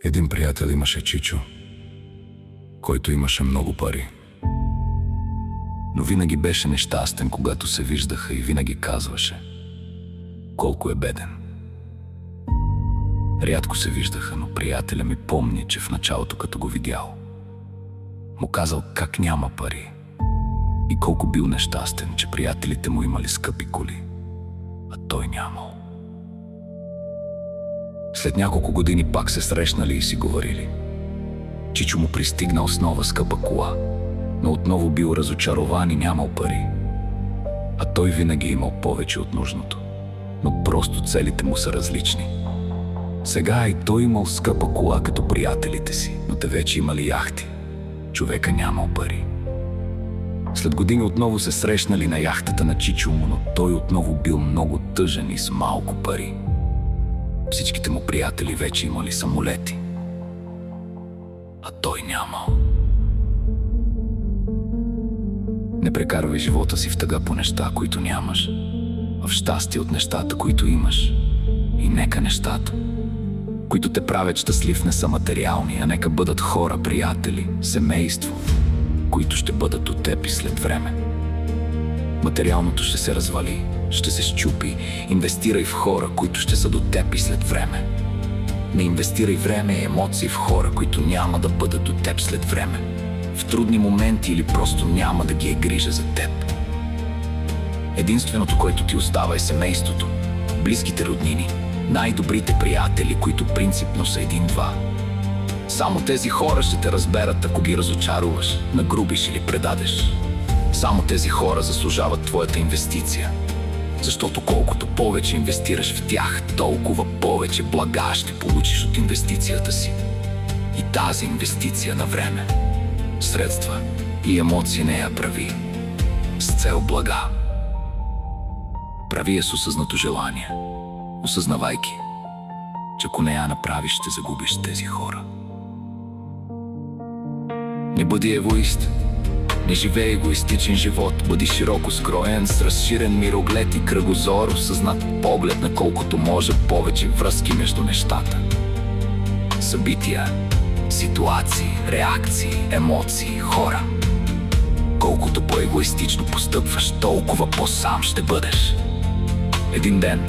Един приятел имаше Чичо, който имаше много пари. Но винаги беше нещастен, когато се виждаха, и винаги казваше колко е беден. Рядко се виждаха, но приятеля ми помни, че в началото, като го видял, му казал как няма пари и колко бил нещастен, че приятелите му имали скъпи коли, а той нямал. След няколко години пак се срещнали и си говорили. Чичо му пристигнал с нова скъпа кола, но отново бил разочарован и нямал пари. А той винаги имал повече от нужното, но просто целите му са различни. Сега и той имал скъпа кола като приятелите си, но те вече имали яхти. Човека нямал пари. След години отново се срещнали на яхтата на Чичо му, но той отново бил много тъжен и с малко пари. Всичките му приятели вече имали самолети, а той нямал. Не прекарвай живота си в тъга по неща, които нямаш, а в щастие от нещата, които имаш. И нека нещата, които те правят щастлив, не са материални, а нека бъдат хора, приятели, семейство, които ще бъдат от теб и след време. Материалното ще се развали, ще се счупи. Инвестирай в хора, които ще са до теб и след време. Не инвестирай време и емоции в хора, които няма да бъдат до теб след време, в трудни моменти или просто няма да ги е грижа за теб. Единственото, което ти остава, е семейството, близките роднини, най-добрите приятели, които принципно са един-два. Само тези хора ще те разберат, ако ги разочаруваш, нагрубиш или предадеш. Само тези хора заслужават твоята инвестиция, защото колкото повече инвестираш в тях, толкова повече блага ще получиш от инвестицията си. И тази инвестиция на време, средства и емоции не я прави с цел блага. Прави я с осъзнато желание, осъзнавайки, че ако не я направиш, ще загубиш тези хора. Не бъди егоист, не живей егоистичен живот, бъди широко скроен, с разширен мироглед и кръгозор, осъзнат поглед на колкото може повече връзки между нещата. Събития, ситуации, реакции, емоции, хора. Колкото по-егоистично постъпваш, толкова по-сам ще бъдеш. Един ден,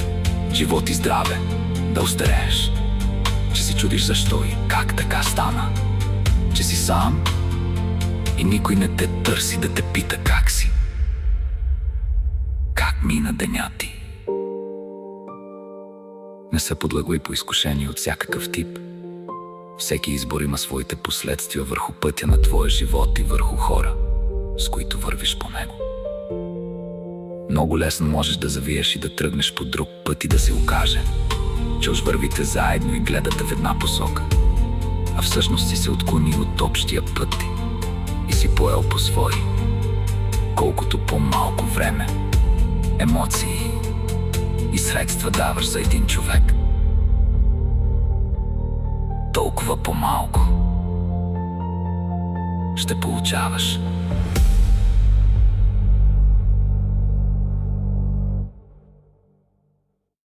живот и здраве, да остарееш, че се чудиш защо и как така стана, че си сам и никой не те търси да те пита как си, как мина деня ти. Не се подлагай по изкушение от всякакъв тип. Всеки избор има своите последствия върху пътя на твоя живот и върху хора, с които вървиш по него. Много лесно можеш да завиеш и да тръгнеш по друг път и да се окаже, че уж вървите заедно и гледате в една посока, а всъщност си се отклонил от общия път и си поел по свой. Колкото по-малко време, емоции и средства даваш за един човек, толкова по-малко ще получаваш